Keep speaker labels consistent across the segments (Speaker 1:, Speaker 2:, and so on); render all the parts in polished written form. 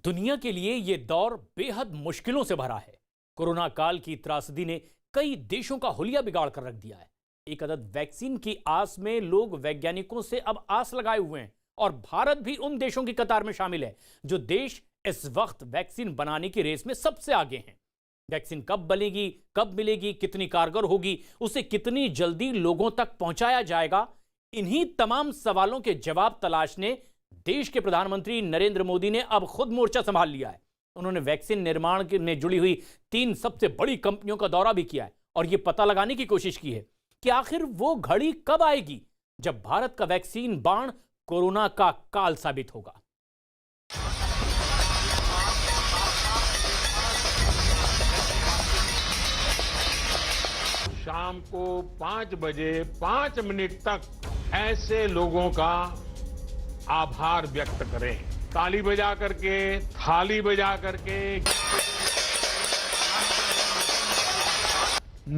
Speaker 1: दुनिया के लिए ये दौर बेहद मुश्किलों से भरा है। कोरोना काल की त्रासदी ने कई देशों का हुलिया बिगाड़ कर रख दिया है। एक अदद वैक्सीन की आस में लोग वैज्ञानिकों से अब आस लगाए हुए हैं और भारत भी उन देशों की कतार में शामिल है जो देश इस वक्त वैक्सीन बनाने की रेस में सबसे आगे हैं। वैक्सीन कब बनेगी, कब मिलेगी, कितनी कारगर होगी, उसे कितनी जल्दी लोगों तक पहुंचाया जाएगा, इन्हीं तमाम सवालों के जवाब तलाशने देश के प्रधानमंत्री नरेंद्र मोदी ने अब खुद मोर्चा संभाल लिया है। उन्होंने वैक्सीन निर्माण में जुड़ी हुई 3 सबसे बड़ी कंपनियों का दौरा भी किया है और यह पता लगाने की कोशिश की है कि आखिर वो घड़ी कब आएगी जब भारत का वैक्सीन बाण कोरोना का काल साबित होगा।
Speaker 2: शाम को 5 बजे 5 मिनट तक ऐसे लोगों का आभार व्यक्त करें, ताली बजा करके, थाली बजा करके।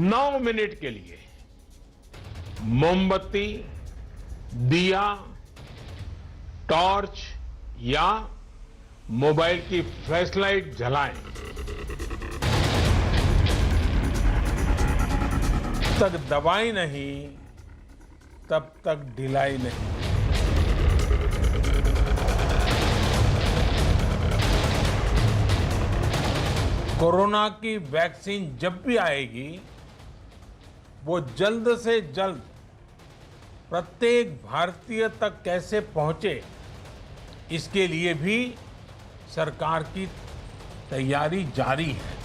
Speaker 2: 9 मिनट के लिए मोमबत्ती, दिया, टॉर्च या मोबाइल की फ्लैशलाइट जलाएं। जब तक दवाई नहीं तब तक ढिलाई नहीं। कोरोना की वैक्सीन जब भी आएगी वो जल्द से जल्द प्रत्येक भारतीय तक कैसे पहुंचे, इसके लिए भी सरकार की तैयारी जारी है।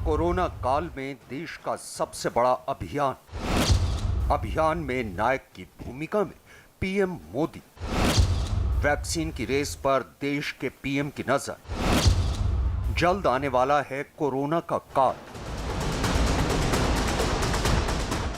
Speaker 3: कोरोना काल में देश का सबसे बड़ा अभियान में नायक की भूमिका में पीएम मोदी। वैक्सीन की रेस पर देश के पीएम की नजर। जल्द आने वाला है कोरोना का काल।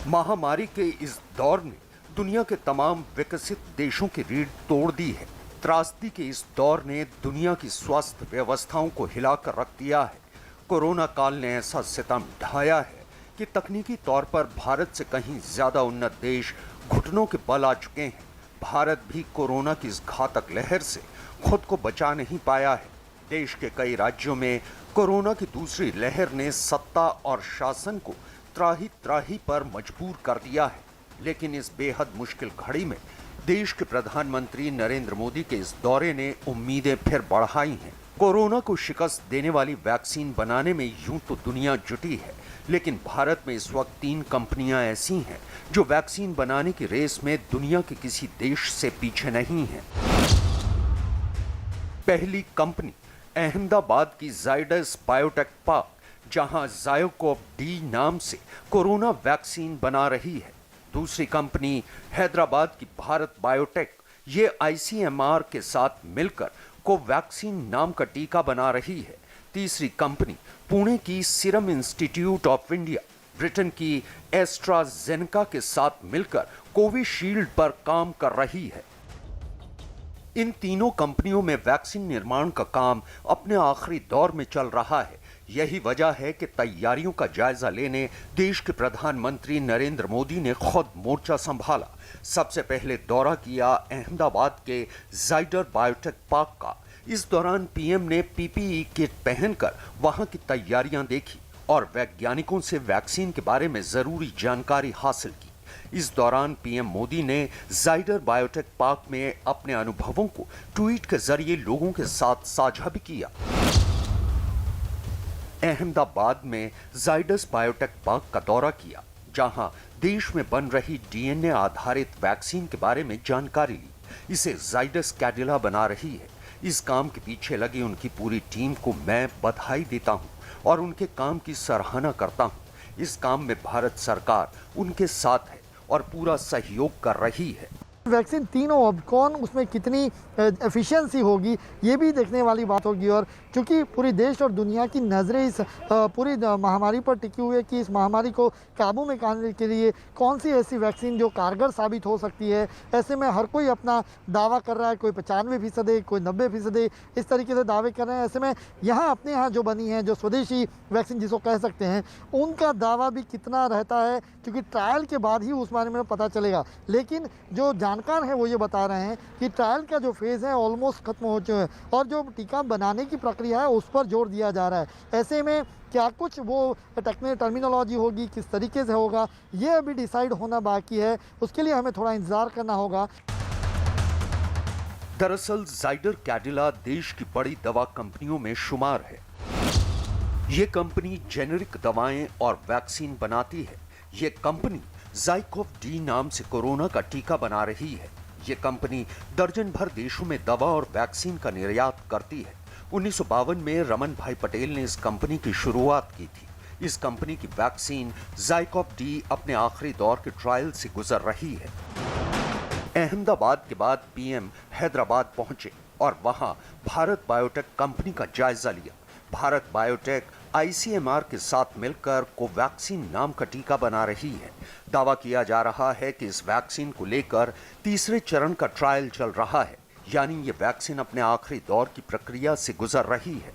Speaker 3: महामारी के इस दौर ने दुनिया के तमाम विकसित देशों की रीढ़ तोड़ दी है। त्रासदी के इस दौर ने दुनिया की स्वास्थ्य व्यवस्थाओं को हिलाकर रख दिया है। कोरोना काल ने ऐसा सितम ढाया है कि तकनीकी तौर पर भारत से कहीं ज्यादा उन्नत देश घुटनों के बल आ चुके हैं। भारत भी कोरोना की इस घातक लहर से खुद को बचा नहीं पाया है। देश के कई राज्यों में कोरोना की दूसरी लहर ने सत्ता और शासन को त्राही त्राही पर मजबूर कर दिया है। लेकिन इस बेहद मुश्किल घड़ी में देश के प्रधानमंत्री नरेंद्र मोदी के इस दौरे ने उम्मीदें फिर बढ़ाई हैं। कोरोना को शिकस्त देने वाली वैक्सीन बनाने में यूं तो दुनिया जुटी है, लेकिन भारत में इस वक्त 3 कंपनियां ऐसी हैं जो वैक्सीन बनाने की रेस में दुनिया के किसी देश से पीछे नहीं हैं। पहली कंपनी अहमदाबाद की जाइडस बायोटेक पार्क, जहां जायोकोव डी नाम से कोरोना वैक्सीन बना रही है। दूसरी कंपनी हैदराबाद की भारत बायोटेक, ये आईसीएमआर के साथ मिलकर कोवैक्सीन नाम का टीका बना रही है। तीसरी कंपनी पुणे की serum institute of India, Britain की एस्ट्राजेनेका के साथ मिलकर कोविशील्ड पर काम कर रही है। इन तीनों कंपनियों में वैक्सीन निर्माण का काम अपने आखिरी दौर में चल रहा है। यही वजह है कि तैयारियों का जायजा लेने देश के प्रधानमंत्री नरेंद्र मोदी ने खुद मोर्चा संभाला। सबसे पहले दौरा किया अहमदाबाद के जाइडस बायोटेक पार्क का। इस दौरान पीएम ने पीपीई किट पहनकर वहां की तैयारियां देखी और वैज्ञानिकों से वैक्सीन के बारे में जरूरी जानकारी हासिल की। इस दौरान पीएम मोदी ने जाइडस बायोटेक पार्क में अपने अनुभवों को ट्वीट के जरिए लोगों के साथ साझा भी किया। अहमदाबाद में जाइडस बायोटेक पार्क का दौरा किया, जहां देश में बन रही डीएनए आधारित वैक्सीन के बारे में जानकारी ली। इसे जाइडस कैडिला बना रही है। इस काम के पीछे लगी उनकी पूरी टीम को मैं बधाई देता हूं और उनके काम की सराहना करता हूं। इस काम में भारत सरकार उनके साथ है और पूरा सहयोग कर रही है।
Speaker 4: वैक्सीन तीनों अब कौन उसमें कितनी एफिशिएंसी होगी ये भी देखने वाली बात होगी। और क्योंकि पूरी देश और दुनिया की नज़रें इस पूरी महामारी पर टिकी हुई है कि इस महामारी को काबू में करने के लिए कौन सी ऐसी वैक्सीन जो कारगर साबित हो सकती है। ऐसे में हर कोई अपना दावा कर रहा है, कोई 95%, कोई 90%, इस तरीके से दावे कर रहे हैं। ऐसे में यहाँ अपने यहाँ जो बनी है, जो स्वदेशी वैक्सीन जिसको कह सकते हैं, उनका दावा भी कितना रहता है, क्योंकि ट्रायल के बाद ही उस बारे में पता चलेगा। लेकिन जो जानकार हैं वो ये बता रहे हैं कि ट्रायल का जो फेज़ है ऑलमोस्ट खत्म हो चुका है और जो टीका बनाने की प्रक्रिया है उस पर जोर दिया जा रहा है। ऐसे में क्या कुछ वो टर्मिनोलॉजी होगी, किस तरीके से होगा, ये अभी डिसाइड होना बाकी है। उसके लिए हमें थोड़ा इंतज़ार करना होगा।
Speaker 3: दरअसल जाइडस कैडिला देश की बड़ी दवा कंपनियों में शुमार है। ये कंपनी जेनेरिक दवाएं और वैक्सीन बनाती है। ये कंपनी ज़ाइकोव डी नाम से कोरोना का टीका बना रही है। ये कंपनी दर्जन भर देशों में दवा और वैक्सीन का निर्यात करती है। 1952 में रमन भाई पटेल ने इस कंपनी की शुरुआत की थी। इस कंपनी की वैक्सीन ज़ाइकोव डी अपने आखिरी दौर के ट्रायल से गुजर रही है। अहमदाबाद के बाद पीएम हैदराबाद पहुंचे और वहां भारत बायोटेक कंपनी का जायजा लिया। भारत बायोटेक आईसीएमआर के साथ मिलकर कोवैक्सीन नाम का टीका बना रही है। दावा किया जा रहा है कि इस वैक्सीन को लेकर तीसरे चरण का ट्रायल चल रहा है, यानी ये वैक्सीन अपने आखिरी दौर की प्रक्रिया से गुजर रही है।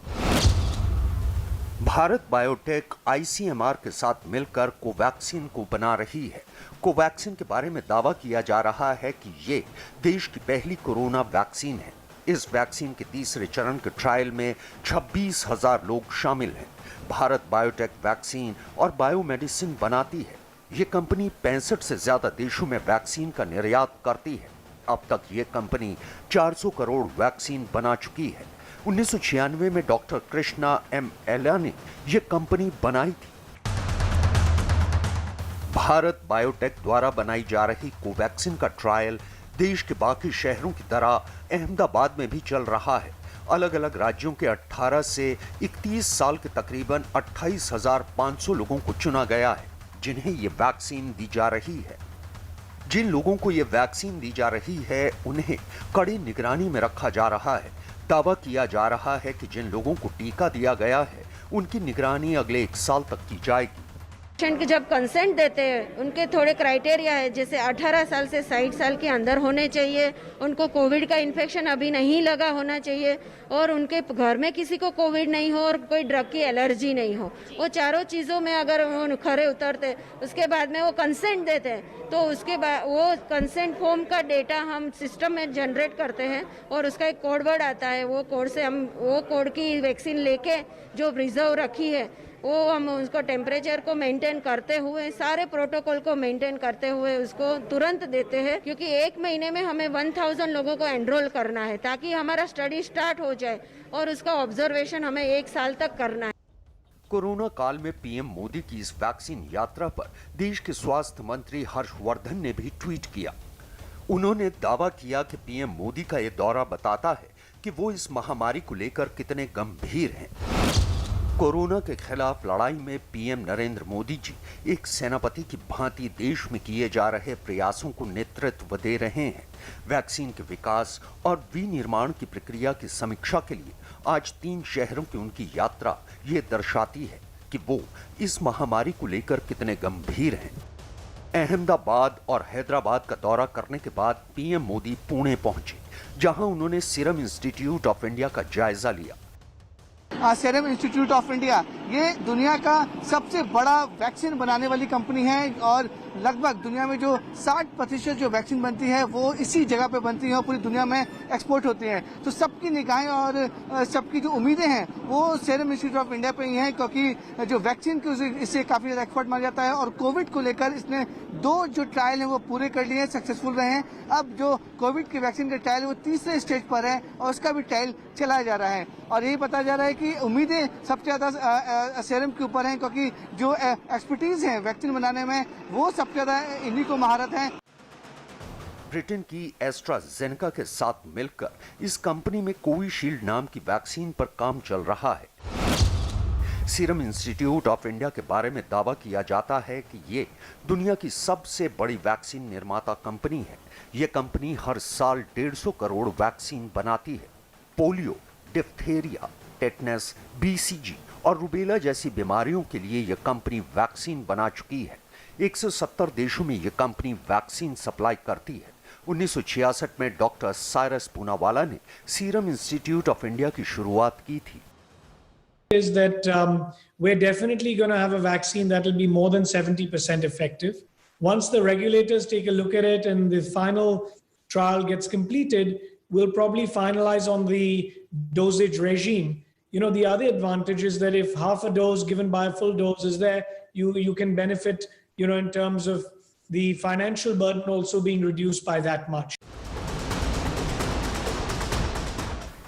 Speaker 3: भारत बायोटेक आईसीएमआर के साथ मिलकर कोवैक्सीन को बना रही है। कोवैक्सीन के बारे में दावा किया जा रहा है कि ये देश की पहली कोरोना वैक्सीन है। इस वैक्सीन के तीसरे चरण के ट्रायल में 26,000 लोग शामिल हैं। भारत बायोटेक वैक्सीन और बायोमेडिसिन बनाती है। ये कंपनी 65 से ज्यादा देशों में वैक्सीन का निर्यात करती है। अब तक ये कंपनी 400 करोड़ वैक्सीन बना चुकी है। 1996 में डॉक्टर कृष्णा एम एला ने यह कंपनी बनाई थी। भारत बायोटेक द्वारा बनाई जा रही कोवैक्सीन का ट्रायल देश के बाकी शहरों की तरह अहमदाबाद में भी चल रहा है। अलग अलग राज्यों के 18 से 31 साल के तकरीबन 28,500 लोगों को चुना गया है जिन्हें ये वैक्सीन दी जा रही है। जिन लोगों को ये वैक्सीन दी जा रही है उन्हें कड़ी निगरानी में रखा जा रहा है। दावा किया जा रहा है कि जिन लोगों को टीका दिया गया है उनकी निगरानी अगले 1 साल तक की जाएगी।
Speaker 5: पेशेंट जब कंसेंट देते हैं उनके थोड़े क्राइटेरिया है, जैसे 18 साल से 60 साल के अंदर होने चाहिए, उनको कोविड का इन्फेक्शन अभी नहीं लगा होना चाहिए और उनके घर में किसी को कोविड नहीं हो और कोई ड्रग की एलर्जी नहीं हो। वो चारों चीज़ों में अगर वो खरे उतरते उसके बाद में वो कंसेंट देते हैं तो उसके बाद वो कंसेंट फॉर्म का डेटा हम सिस्टम में जनरेट करते हैं और उसका एक कोड वर्ड आता है। वो कोड से हम वो कोड की वैक्सीन लेके जो रिजर्व रखी है वो हम उसको टेम्परेचर को मेंटेन करते हुए, सारे प्रोटोकॉल को मेंटेन करते हुए उसको तुरंत देते हैं, क्योंकि 1 महीने में हमें 1000 लोगों को एनरोल करना है ताकि हमारा स्टडी स्टार्ट हो जाए और उसका ऑब्जर्वेशन हमें 1 साल तक करना है।
Speaker 3: कोरोना काल में पीएम मोदी की इस वैक्सीन यात्रा पर देश के स्वास्थ्य मंत्री हर्षवर्धन ने भी ट्वीट किया। उन्होंने दावा किया कि पीएम मोदी का यह दौरा बताता है कि वो इस महामारी को लेकर कितने गंभीर हैं। कोरोना के खिलाफ लड़ाई में पीएम नरेंद्र मोदी जी एक सेनापति की भांति देश में किए जा रहे प्रयासों को नेतृत्व दे रहे हैं। वैक्सीन के विकास और विनिर्माण की प्रक्रिया की समीक्षा के लिए आज 3 शहरों की उनकी यात्रा ये दर्शाती है कि वो इस महामारी को लेकर कितने गंभीर हैं। अहमदाबाद और हैदराबाद का दौरा करने के बाद पीएम मोदी पुणे पहुंचे, जहां उन्होंने सीरम इंस्टीट्यूट ऑफ इंडिया का जायजा लिया।
Speaker 6: सीरम इंस्टीट्यूट ऑफ इंडिया ये दुनिया का सबसे बड़ा वैक्सीन बनाने वाली कंपनी है और लगभग दुनिया में जो 60% जो वैक्सीन बनती है वो इसी जगह पे बनती है और पूरी दुनिया में एक्सपोर्ट होती है। तो सबकी निगाहें और सबकी जो उम्मीदें हैं वो सीरम इंस्टीट्यूट ऑफ इंडिया पे ही हैं, क्योंकि जो वैक्सीन की इससे काफी ज्यादा एक्सपर्ट माना जाता है और कोविड को लेकर इसने 2 जो ट्रायल है वो पूरे कर लिए हैं, सक्सेसफुल रहे हैं। अब जो कोविड की वैक्सीन का ट्रायल वो 3रे स्टेज पर है और उसका भी ट्रायल चलाया जा रहा है और यही बताया जा रहा है कि उम्मीदें सबसे ज्यादा सीरम के ऊपर हैं, क्योंकि जो एक्सपर्टीज है वैक्सीन बनाने में वो सबसे ज्यादा इन्हीं को महारत है।
Speaker 3: ब्रिटेन की एस्ट्राजेनेका के साथ मिलकर इस कंपनी में कोविशील्ड नाम की वैक्सीन पर काम चल रहा है। सीरम इंस्टीट्यूट ऑफ इंडिया के बारे में दावा किया जाता है कि ये दुनिया की सबसे बड़ी वैक्सीन निर्माता कंपनी है। ये कंपनी हर साल 150 करोड़ वैक्सीन बनाती है। पोलियो, डिप्थेरिया, टेटनस, बीसीजी और रूबेला जैसी बीमारियों के लिए यह कंपनी वैक्सीन बना चुकी है। 170 देशों में यह कंपनी वैक्सीन सप्लाई करती है। 1966 में डॉक्टर साइरस पूनावाला ने सीरम इंस्टीट्यूट ऑफ इंडिया की शुरुआत की थी।
Speaker 7: Is that we're definitely going to have a vaccine that will be more than 70% effective. Once the regulators take a look at it and the final trial gets completed, we'll probably finalize on the dosage regime. You know, the other advantage is that if half a dose given by a full dose is there, you can benefit, you know, in terms of the financial burden also being reduced by that much.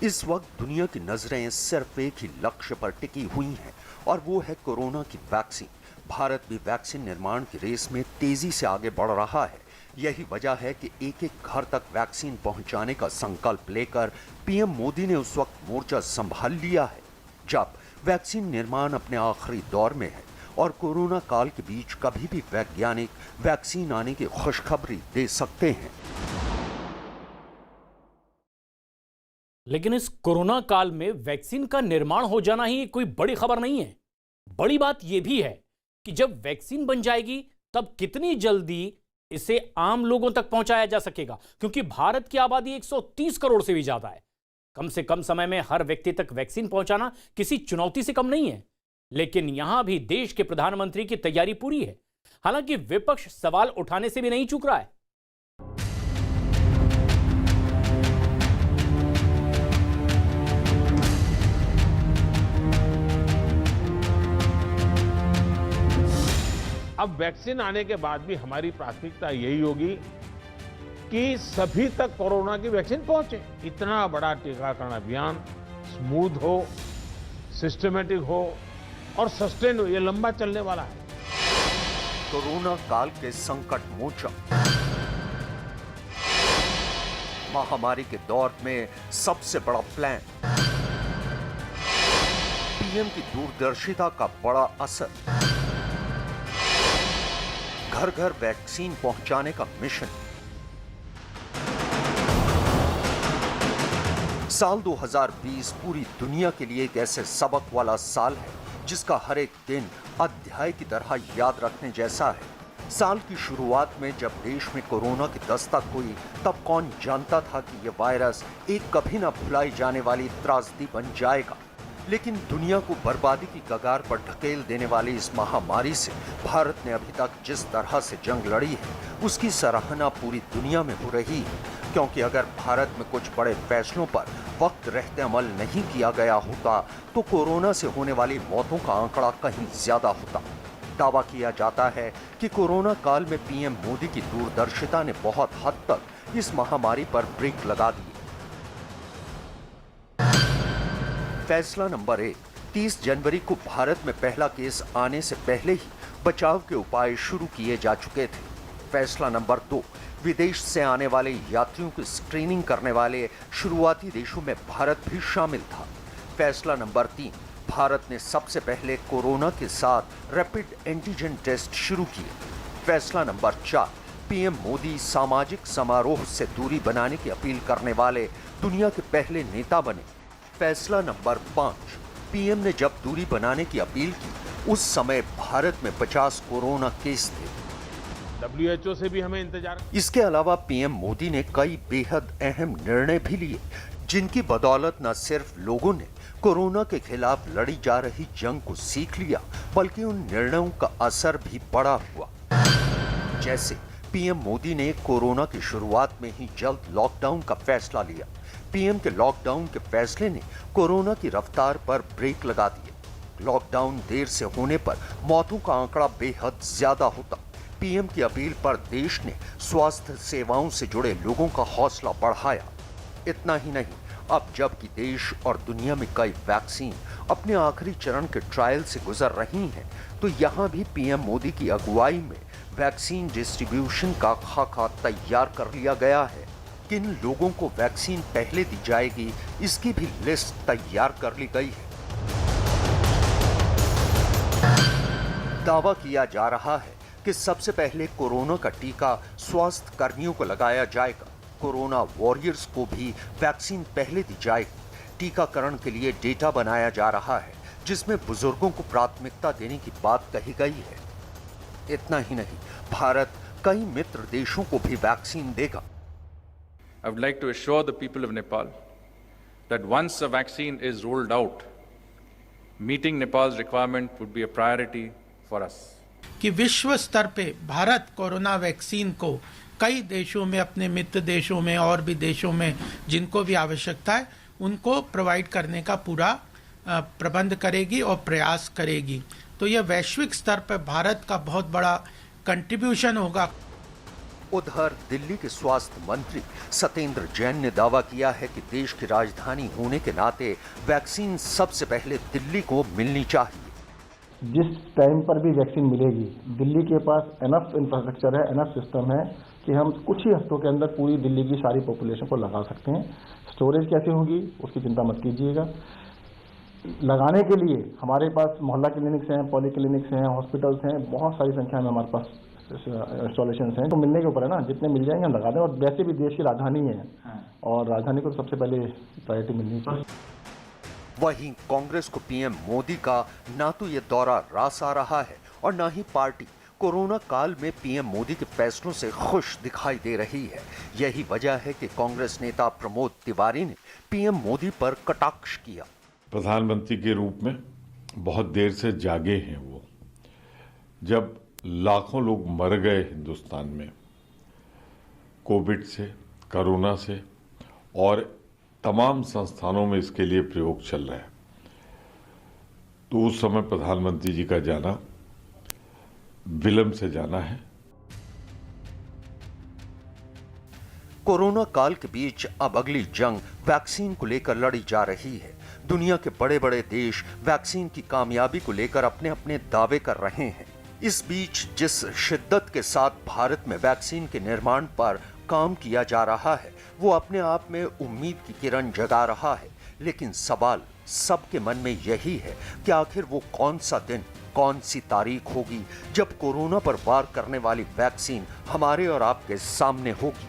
Speaker 3: इस वक्त दुनिया की नजरें सिर्फ एक ही लक्ष्य पर टिकी हुई हैं और वो है कोरोना की वैक्सीन। भारत भी वैक्सीन निर्माण की रेस में तेजी से आगे बढ़ रहा है। यही वजह है कि एक एक घर तक वैक्सीन पहुंचाने का संकल्प लेकर पीएम मोदी ने उस वक्त मोर्चा संभाल लिया है जब वैक्सीन निर्माण अपने आखिरी दौर में है और कोरोना काल के बीच कभी भी वैज्ञानिक वैक्सीन आने की खुशखबरी दे सकते हैं।
Speaker 1: लेकिन इस कोरोना काल में वैक्सीन का निर्माण हो जाना ही कोई बड़ी खबर नहीं है। बड़ी बात यह भी है कि जब वैक्सीन बन जाएगी तब कितनी जल्दी इसे आम लोगों तक पहुंचाया जा सकेगा, क्योंकि भारत की आबादी 130 करोड़ से भी ज्यादा है। कम से कम समय में हर व्यक्ति तक वैक्सीन पहुंचाना किसी चुनौती से कम नहीं है। लेकिन यहां भी देश के प्रधानमंत्री की तैयारी पूरी है। हालांकि विपक्ष सवाल उठाने से भी नहीं चूक रहा है।
Speaker 2: अब वैक्सीन आने के बाद भी हमारी प्राथमिकता यही होगी कि सभी तक कोरोना की वैक्सीन पहुंचे। इतना बड़ा टीकाकरण अभियान स्मूथ हो, सिस्टमेटिक हो और सस्टेन हो, ये लंबा चलने वाला है।
Speaker 3: कोरोना काल के संकट मोचन महामारी के दौर में सबसे बड़ा प्लान, पीएम की दूरदर्शिता का बड़ा असर, घर घर वैक्सीन पहुंचाने का मिशन। साल 2020 पूरी दुनिया के लिए एक ऐसे सबक वाला साल है जिसका हर एक दिन अध्याय की तरह याद रखने जैसा है। साल की शुरुआत में जब देश में कोरोना की दस्तक हुई तब कौन जानता था कि यह वायरस एक कभी न भुलाई जाने वाली त्रासदी बन जाएगा। लेकिन दुनिया को बर्बादी की कगार पर ढकेल देने वाली इस महामारी से भारत ने अभी तक जिस तरह से जंग लड़ी है उसकी सराहना पूरी दुनिया में हो रही है, क्योंकि अगर भारत में कुछ बड़े फैसलों पर वक्त रहते अमल नहीं किया गया होता तो कोरोना से होने वाली मौतों का आंकड़ा कहीं ज्यादा होता। दावा किया जाता है कि कोरोना काल में पीएम मोदी की दूरदर्शिता ने बहुत हद तक इस महामारी पर ब्रेक लगा दी। फैसला नंबर 1, 30 जनवरी को भारत में पहला केस आने से पहले ही बचाव के उपाय शुरू किए जा चुके थे। फैसला नंबर 2, विदेश से आने वाले यात्रियों की स्क्रीनिंग करने वाले शुरुआती देशों में भारत भी शामिल था। फैसला नंबर 3, भारत ने सबसे पहले कोरोना के साथ रैपिड एंटीजन टेस्ट शुरू किए। फैसला नंबर 4, पीएम मोदी सामाजिक समारोह से दूरी बनाने की अपील करने वाले दुनिया के पहले नेता बने। फैसला नंबर 5, पीएम ने जब दूरी बनाने की अपील की उस समय भारत में 50 कोरोना केस थे।
Speaker 2: WHO से भी हमें इंतजार।
Speaker 3: इसके अलावा पीएम मोदी ने कई बेहद अहम निर्णय भी लिए जिनकी बदौलत न सिर्फ लोगों ने कोरोना के खिलाफ लड़ी जा रही जंग को सीख लिया बल्कि उन निर्णयों का असर भी बड़ा हुआ। जैसे पीएम मोदी ने कोरोना की शुरुआत में ही जल्द लॉकडाउन का फैसला लिया। पीएम के लॉकडाउन के फैसले ने कोरोना की रफ्तार पर ब्रेक लगा दिया। लॉकडाउन देर से होने पर मौतों का आंकड़ा बेहद ज्यादा होता। पीएम की अपील पर देश ने स्वास्थ्य सेवाओं से जुड़े लोगों का हौसला बढ़ाया। इतना ही नहीं, अब जबकि देश और दुनिया में कई वैक्सीन अपने आखिरी चरण के ट्रायल से गुजर रही हैं, तो यहाँ भी पीएम मोदी की अगुवाई में वैक्सीन डिस्ट्रीब्यूशन का खाका तैयार कर लिया गया है। किन लोगों को वैक्सीन पहले दी जाएगी इसकी भी लिस्ट तैयार कर ली गई है। दावा किया जा रहा है कि सबसे पहले कोरोना का टीका स्वास्थ्य कर्मियों को लगाया जाएगा। कोरोना वॉरियर्स को भी वैक्सीन पहले दी जाएगी। टीकाकरण के लिए डेटा बनाया जा रहा है जिसमें बुजुर्गों को प्राथमिकता देने की बात कही गई है। इतना ही नहीं, भारत कई मित्र देशों को भी वैक्सीन देगा।
Speaker 8: I would like to assure the people of Nepal that once a vaccine is rolled out, meeting Nepal's requirement would be a priority for us.
Speaker 9: कि विश्व स्तर पे भारत कोरोना वैक्सीन को कई देशों में, अपने मित्र देशों में और भी देशों में जिनको भी आवश्यकता है उनको प्रोवाइड करने का पूरा प्रबंध करेगी और प्रयास करेगी। तो यह वैश्विक स्तर पर भारत का बहुत बड़ा कंट्रीब्यूशन होगा।
Speaker 3: उधर दिल्ली के स्वास्थ्य मंत्री सत्येंद्र जैन ने दावा किया है कि देश की राजधानी होने के नाते वैक्सीन सबसे पहले दिल्ली को मिलनी चाहिए।
Speaker 10: जिस टाइम पर भी वैक्सीन मिलेगी, दिल्ली के पास एनफ इंफ्रास्ट्रक्चर है, एनफ सिस्टम है कि हम कुछ ही हफ्तों के अंदर पूरी दिल्ली की सारी पॉपुलेशन को लगा सकते हैं। स्टोरेज कैसे होगी उसकी चिंता मत कीजिएगा। लगाने के लिए हमारे पास मोहल्ला क्लिनिक्स हैं, पॉली क्लिनिक्स हैं, हॉस्पिटल्स हैं, बहुत सारी संख्या में हमारे पास इंस्टॉलेशन हैं। तो मिलने के ऊपर है ना, जितने मिल जाएंगे हम लगा दें। और वैसे भी देश की राजधानी है और राजधानी को सबसे पहले प्रायोरिटी मिलनी चाहिए।
Speaker 3: वहीं कांग्रेस को पीएम मोदी का ना तो ये दौरा रास आ रहा है और ना ही पार्टी कोरोना काल में पीएम मोदी के फैसलों से खुश दिखाई दे रही है। यही वजह है कि कांग्रेस नेता प्रमोद तिवारी ने पीएम मोदी पर कटाक्ष किया।
Speaker 11: प्रधानमंत्री के रूप में बहुत देर से जागे हैं वो। जब लाखों लोग मर गए हिंदुस्तान में कोविड से, कोरोना से, और तमाम संस्थानों में इसके लिए प्रयोग चल रहा है, तो उस समय प्रधानमंत्री जी का जाना विलंब से जाना है।
Speaker 3: कोरोना काल के बीच अब अगली जंग वैक्सीन को लेकर लड़ी जा रही है। दुनिया के बड़े बड़े देश वैक्सीन की कामयाबी को लेकर अपने अपने दावे कर रहे हैं। इस बीच जिस शिद्दत के साथ भारत में वैक्सीन के निर्माण पर काम किया जा रहा है वो अपने आप में उम्मीद की किरण जगा रहा है। लेकिन सवाल सबके मन में यही है कि आखिर वो कौन सा दिन, कौन सी तारीख होगी जब कोरोना पर वार करने वाली वैक्सीन हमारे और आपके सामने होगी।